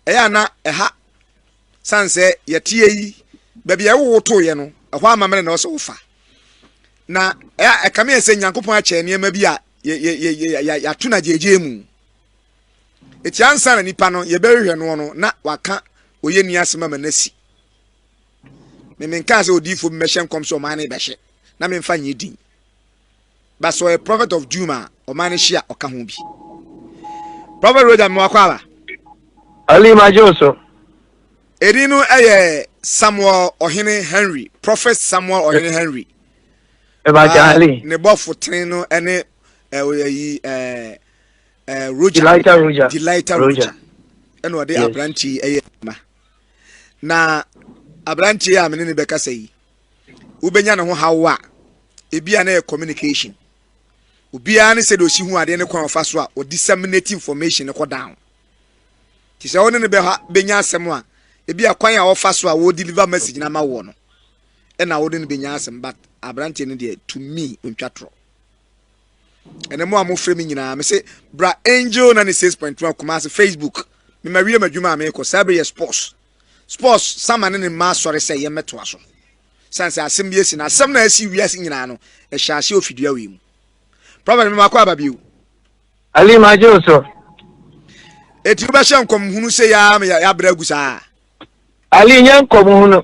eya na eha sanse yetie yi baby e wo to ye no ehwa amamre na so wofa na e kame ese nyankopon a che niema bi a ya tuna jeje mu eti ansa na nipa no ye behwe no na waka oye ni asema manasi me nka se odifo mmehye nkom so man na behye na me mfa nyedin ba so a prophet of Juma o man hia oka ho bi Prophet Roja me wakwa Ali Majoso Erinu eye Samuel Ohene Henry, Prophet Samuel Ohene Henry. Ali ne bofo ten no ene Roja Delighter Roja. Ene ode abranti eye ma. Na abranti ya me ne beka sei. Ubenya ne ho hawa. Ebia na communication. Ubia ne se do si hu ade ne kwan fa so a o disseminate information ne ko down. Ti se woni ne benya asem a ebia kwan a ofa so a wo deliver message na ma wo no. E na wo ne benya asem but abrante ne de to me untwatro. Ene mo amofre mi nyina me se bra angel na ne 6.1 Kumasi Facebook. Me ma wie madwuma me ko sabre sports. Sports sama ne ma sori se ye meto aso. Sanse asem bi esi na asem na asi wiase nyina no e hyase ofidua wi mu. Prophet me makwa babiu. Ali Majoso. Eti ba hye nkom hunu se ya bra gusa. Ali nyankom hunu.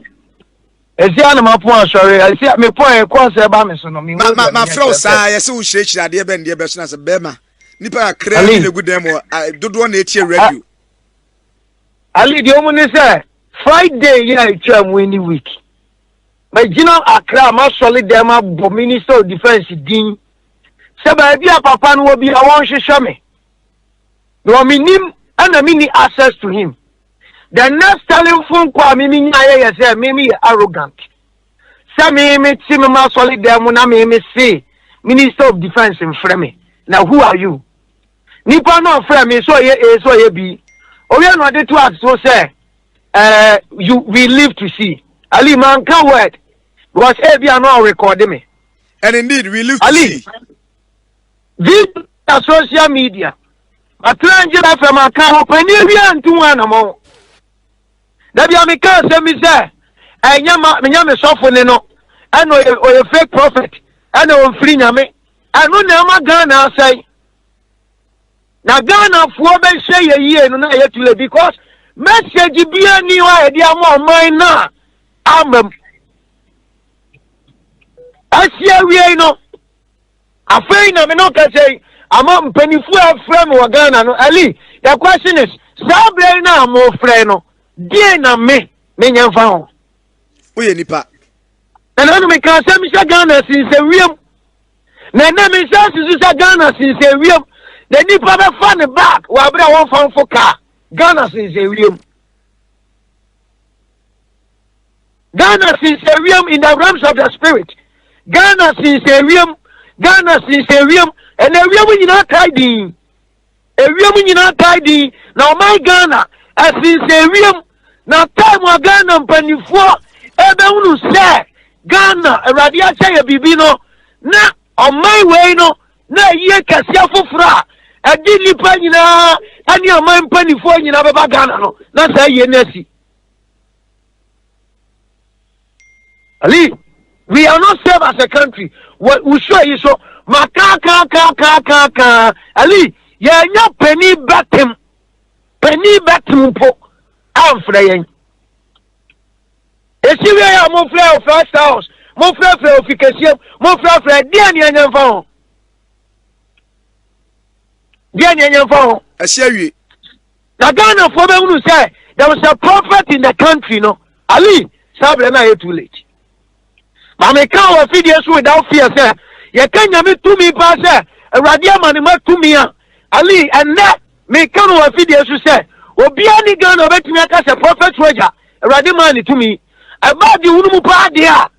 Esi ana mapo asori, esi me po e ko se ba me so no me. Ma flow sa ye se wo hyirechira de be nde be so na se bema. Nipa akra ni le gudem dodo na etie radio. Ali di omu ni se Friday ya etwa mu any week. Ma gina akra ma solid dem abo Minister of Defense din. Se ba bia papa no obi a won hwehwe me. No minim ana mini access to him. The next telephone call me nya say me arrogant. Say me ti me ma solid dem na me say Minister of Defense in frame. Now who are you? Nipa no frame me so ye bi. Oya no de to us so say we live to see. Ali man can word. Because Abia no record me. And indeed we live to Ali, see. This social media. A transgender from a car open and to one among. That be a because me say, I am a software no, I know a fake prophet, I know a free name, I know never Ghana say. Now Ghana for be say a year no yet to because message be a new idea more mine now. I see we no. Afraid na me no can say I'm penifu aframe wa Ghana no Ali. The question is, sabre na mo frɛ no. Die na me nyamfa ho. Oye nipa. Na me kan say me Ghana since wiem. Na me say Ghana since wiem. The nipa be fa ne back wa bra won fan fo car. Ghana since wiem. Ghana since wiem in the realms of the spirit. Ghana since wiem. Ghana since wiem. And the wiem nyina kai din. E wiem nyina kai din. Now my Ghana as since wiem. Now time wa Ghana mpanifo ebe unu say Ghana erade acha ya bibi no na on my way no na ye kasia fofra edi nipa nyina ani on my mpanifo nyina beba Ghana no na say ye nasi. Ali, we are not safe as a country. What we show you so maka Ali, ye nya penny batem po amfra yen. Esi we ya mo frɛ first house, mo frɛ ofikasiam, mo frɛ dia ne anyamfa ho. Dia ne anyamfa ho. Esi awie. Na Ghana for be unu say there was a prophet in the country no. Ali, sabre na too late. Ma me kan wa fidie so without fear say ye kan nyame tumi pa say awurade amane ma tumi a Ali enne me kan wa fidie so say obi ani Ghana obetumi aka say prophet Roja awurade man tumi aba di hunu mu pa de a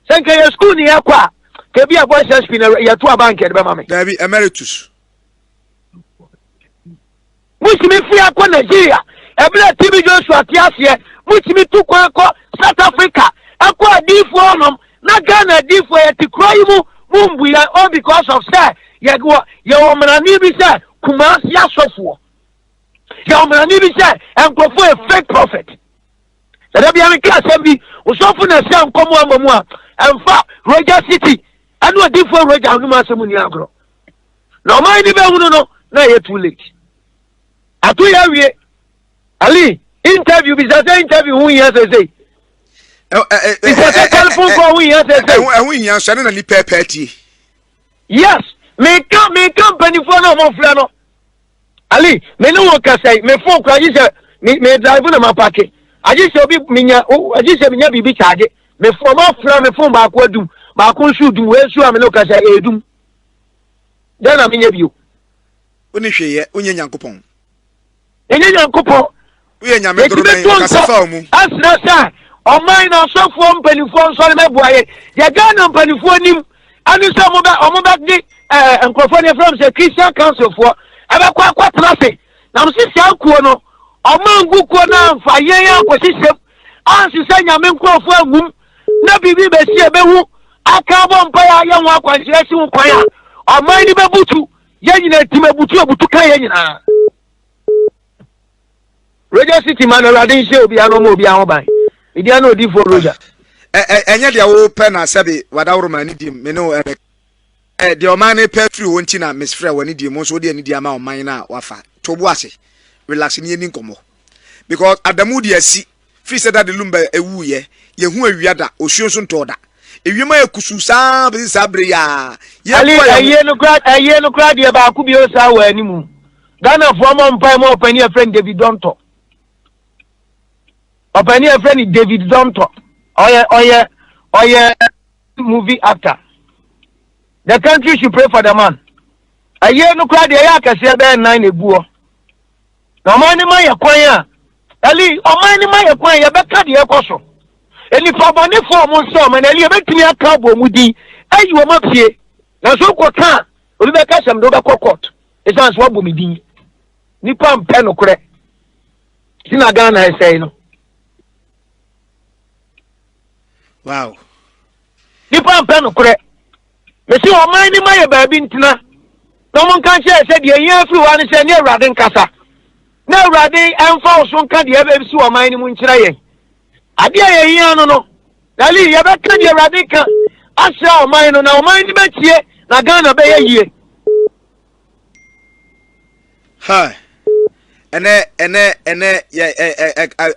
senka ye school ni yakwa ke bia boys SP na ye to bank e be ma me David emeritus muchimi fi akwa Nigeria ebele TV Joshua tiasie muchimi tu kwa South Africa akwa difo onom na Ghana difo ye ti kro yi mumbu ya all because of say ye wo mrani bi say Kumasi Asɔfoɔ ye wo mrani bi say enkofo e bia me ka asɛm osofo na sɛ nkɔmɔ amamu a ɛmfa Roja City anu odifo Roja no ma asɛm ni agro na ɔman ni bɛhunu no na yɛ too late ato ya wie Ali interview bi sɛ interview hu yɛ sɛ telephone call hu yɛ sɛ ɛho hia so na ni pɛpɛti yes me company for no mo frɛ no Ali me no wo ka sɛ me phone kra yi sɛ me drive na ma park aji sɛ obi minya bibi charge me phone ma frɛ me phone ba ko adum ba ko nsu dum we su a me no ka sɛ edum dan na minya bio oni hweyɛ onye nyankopɔn enye nyankopɔn uye nyame doro ben kasafa mu asra sa ɔman na asɔfoɔ mpanifo nsɔre mɛboaye ya Ghana mpanifo nim anu sɛ ɔmo ba di nkrɔfo ne from sɛ Christian Council for ebe kwa traffic na msisi akuo no ɔman gukuo na mfa yɛn akɔsisɛm ansi sɛ nyame nkrɔfo agum na bibi besi ebehu aka bɔ mpa ya yɛn ho akwanhyɛ si ho kwan a ɔman ni bebutu yɛn nyina tim ebutu kan yɛn nyina Roja City man already show obi ano mo obi an ban idi ano odi for Roja enye de wo pe na sebe wadawro ma ni di me no de o man ne pe free wo nti na Miss Frey wani di mo so de ani di ama o man na wafa to bo ase relax ni eni nkomo because adamu di asi free said that the lumba ewu ye hu awiada osuo so ntoda ewima ekusu saa be sabre ya ye no kra de ba ku bi o sa wa animu Ghana for mo mpa mo opani a friend David Donto opani a friend David Donto oye movie actor. The country should pray for the man. A year no cry the yakase be 9 ebuo. No man ma yakwan Ali o man ma yakwan ye beka de ekoso. Eni fa bone for mo so man ali e betimi aka bo mu din ayi wo mapie. Na so kwota obi beka sem do be court. E sans wo bo mi din. Nipa mpe no kure. Sina Ghana e say no. Wow. Nipa mpe no kure. Me si o man ni ma ye baabi ntina. No mon kan che se de yan fi wa ni se ne awrade nkasa. Na awrade emfa oso nka de ebe si o man ni mu nkira yen. Ade ye yan no. Dali ye be ka de awrade ka. Asha o man no na o man ni be tie na Ghana be ye yie. Ha. Ene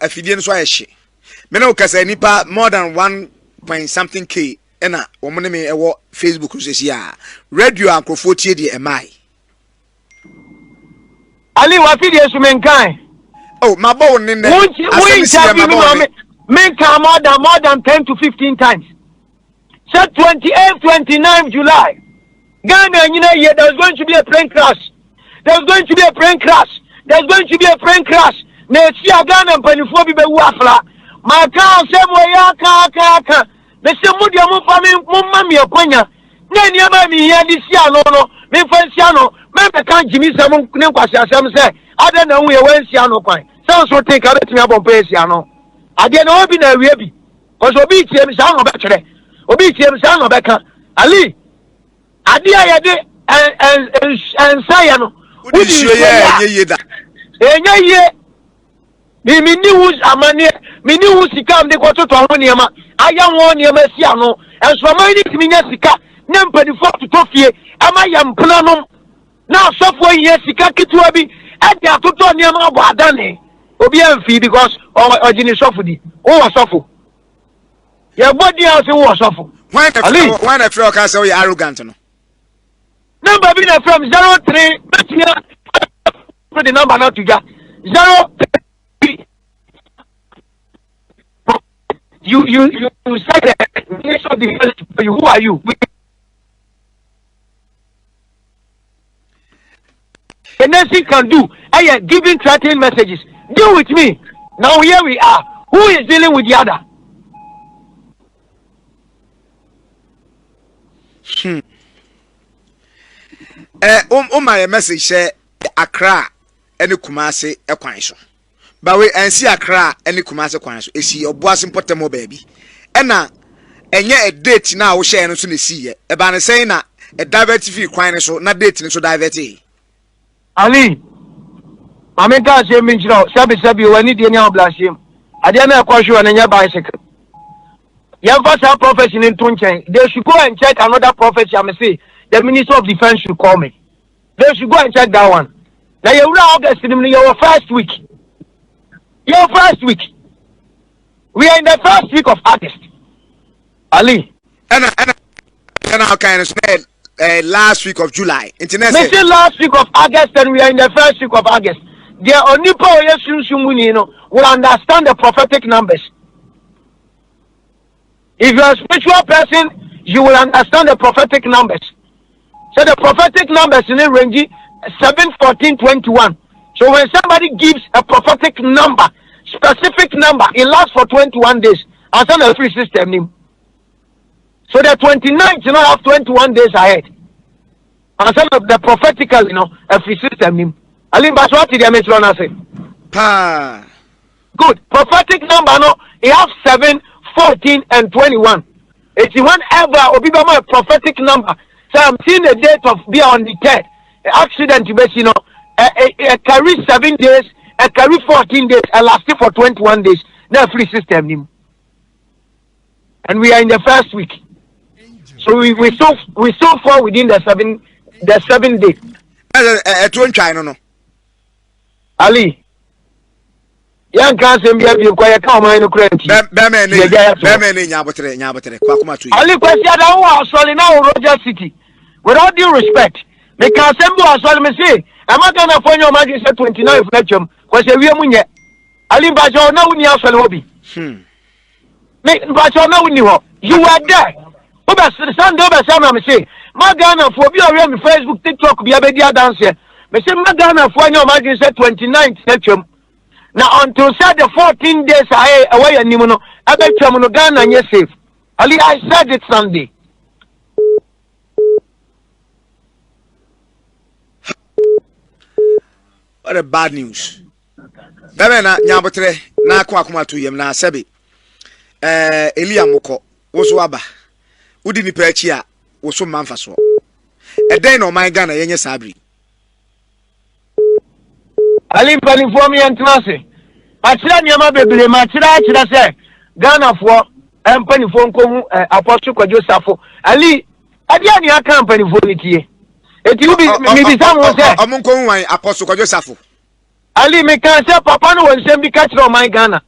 afidie nso ayehye. Me na o kasa nipa more than 1 point something k ena wo mo ne me ewo Facebook so sia radio akrofo tie de emai Ali wa fidie su menkan oh mabo ne ne we menkan more than 10 to 15 times so 28 29 July Ghana nyina year there's going to be a plane crash na sia Ghana mpanifo bi be wu afla ma ka se mo ya ka me se mo dia mo fa me mo ma me akwanya na ni ama mi ya di sia no me fa sia no me be kan jimi se mo ne kwasi asem se ada na hu ye wan sia no kwan se so think ka betimi abompa sia no ade na obi na awie bi ko so obi tie mi sa no be kire obi tie mi sa no be kan Ali ade ya de ensa ya no udi hwe ye da enye ye mi ni hu amane mi ni hu sika am de ko toto ho niema aya ho niema sia no enso man ni timi nya sika na mpanifo toto fie ama ya mpla no na asofo ye sika kitwa bi e de atoto niema abo adane obi amfi because ogini sofo di o wasofo ye body house wo wasofo when I feel can say you arrogant no number be from 03 put the number now to ja 03 you said that who are you? The next thing can do, I am giving threatening messages. Deal with me. Now here we are. Who is dealing with the other? My message say Accra any Kumasi ekwan so. But we and see Accra any Kumasi kwan so. Esi oboase mpotemo baby. Ena enye a date na wo share no so na si ye. E ba ne say na e divert fi kwan so na date ni so divert e. Ali Mameka se minchiro sabi wani de nya oblashem. Adena Koshu and a bicycle. Yamfasa prophecy in Tunchen. They should go and check another prophecy. I may say the Minister of Defense should call me. They should go and check that one. Now you're August in your first week. Your first week. We are in the first week of August. Ali. And how can I say last week of July? Internet. We say last week of August and we are in the first week of August. The only power will understand the prophetic numbers. If you are a spiritual person, you will understand the prophetic numbers. So the prophetic numbers in the range 7, 14, 21. So when somebody gives a prophetic number, specific number, it lasts for 21 days. And send a free system name. So the 29th, you know, have 21 days ahead. And send the prophetical, a free system name. Alim Baswati, the Metron say. Pa. Good. Prophetic number, no, it has 7, 14, and 21. It's whenever Obibama a prophetic number. So I'm seeing the date of be on the 3rd. Accident, carry 7 days, carry 14 days, and lasting for 21 days. No free system. And we are in the first week. So we so far within the 7 days. No. Ali. Young cancer be a quiet comment no credit. Ali question sorry now Roja City. With all due respect, me can assemble as well me say, I'm not gonna find your magic 29 lecture, because we are munye. Ali Bajo now we are Salobi. Me Bajo now we you were there. Oba Sunday over Sam me say, Magana for be on Facebook, TikTok, be a media dance here. Me say Magana for your magic 29th lecture. Now until said the 14 days away and Nimono, I bet you Ghana and yes safe. Ali, I said it Sunday. What a bad news. Bemena nyabotre na akwa akoma to yem na sebe. Elia Moko woso aba. Udi ni pechi a woso manfa so. Eden no my Ghana yenye sabri. Ali mpanifo mi entrance. Achira nyama bebre ma achira se Ghana fo mpanifo nko Apostle Kwajo Safo. Ali ade ani aka mpanifo ni tie. Eti ubi mi bi sam wo se omunko wan Apostle Kwajo Safo. Ali me kan se papa no won sem bi ka kire o my Ghana.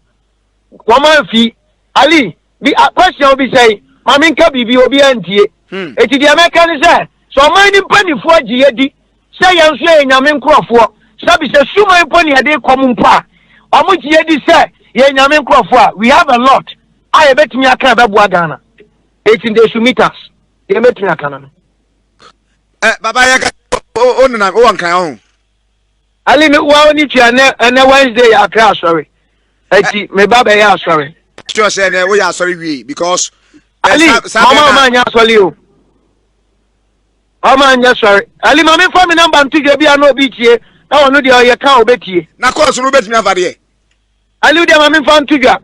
Wo man fi Ali bi question obi say mama nka bibi obi antie. Eti di America ni se so man ni mpanifo agiye di se yenso ye nyame nkrofo. Sabi se suma mponi ade komumpa. Omugiye di se ye nyame nkrofo we have a lot. I betimi aka beboa Ghana. Eti they should meet us. Ye betimi aka na. Baba ya onuna o wankan ho. Ali me wa oni tua na Wednesday ya kra sorry. Eti me baba ya sorry. Sure say na we ya sorry we because Ali mama nya sorry o. Mama nya sorry. Ali mama for me number ntuje bia na obi tie. Na wono de ye kan obetie. Na course no betimi afade. Ali de mama for ntuje.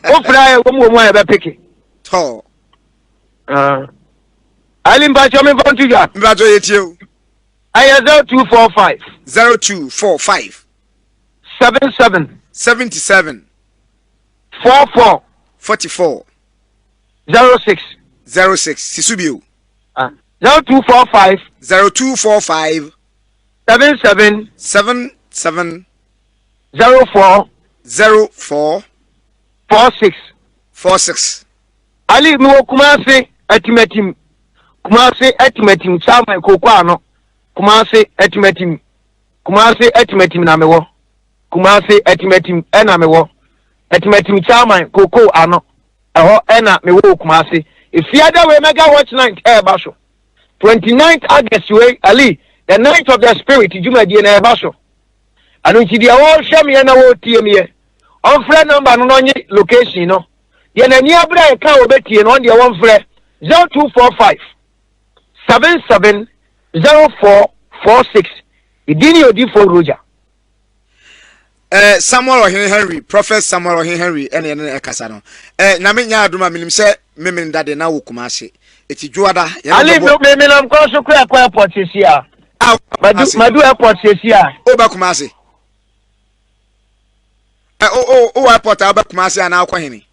O fra wo mu ya be peke. To. Ali mbacho me for ntuje. Mbacho yetie o. Aya 0245 0245 77 44 06 Sisubio 0245 77 04 46 Ali mi wo Kumasi atimatim chama kokwa ano Kumasi atimatim na mewo Kumasi atimatim na mewo atimatim chama koko ano eho na mewo Kumasi ifiada we mega watch night basho 29th August we Ali the night of the spirit jumadi na basho anu ti dia wo hwe me na wo tie me on frɛ number no nye location no ye na ni abra e ka obetie no on dia won frɛ 0245 77 0446 idini odi for Roja Samuel Henry Prophet Samuel Henry ene ekasa no na me nya aduma minim se memen dade na wo Kumasi eti juada Ali me nam ko so kra airport sia madu airport sia o ba Kumasi o airport aba Kumasi ana akɔ hene.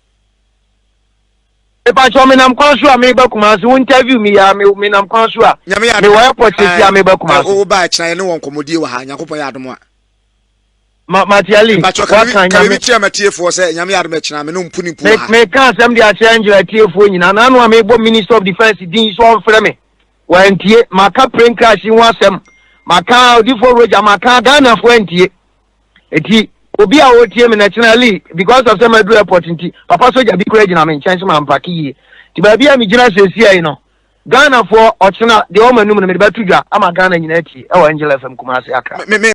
E pa cho me nam kwan so a me ba Kumasi wo interview me ya me nam kwan so a. Me wo airport ti a me ba Kumasi. O ba kyerɛ ne won komodie wɔ ha Nyankopɔn ya adom a. Matiali. Wa kan me tie matiefo sɛ nyame ya adom kyerɛ me no mpuni pu ha. Me kan asɛm de akyerɛ Angela tiefo nyina na no a me bo Minister of Defense din so on frɛ me. Wa ntie maka plane crash ho asɛm. Maka odifo Roja maka Ghana fo ntie. Eti obi a wotie me naturally because of some do airport nti papa soja bi kura gina me nkyɛn so ma mpake yie. Ti ba bia me gina sesi ai no. Ghana fo ɔkyena de o manum no me de batu dwa ama Ghana nyina tie e wa Angela FM Kumasi aka.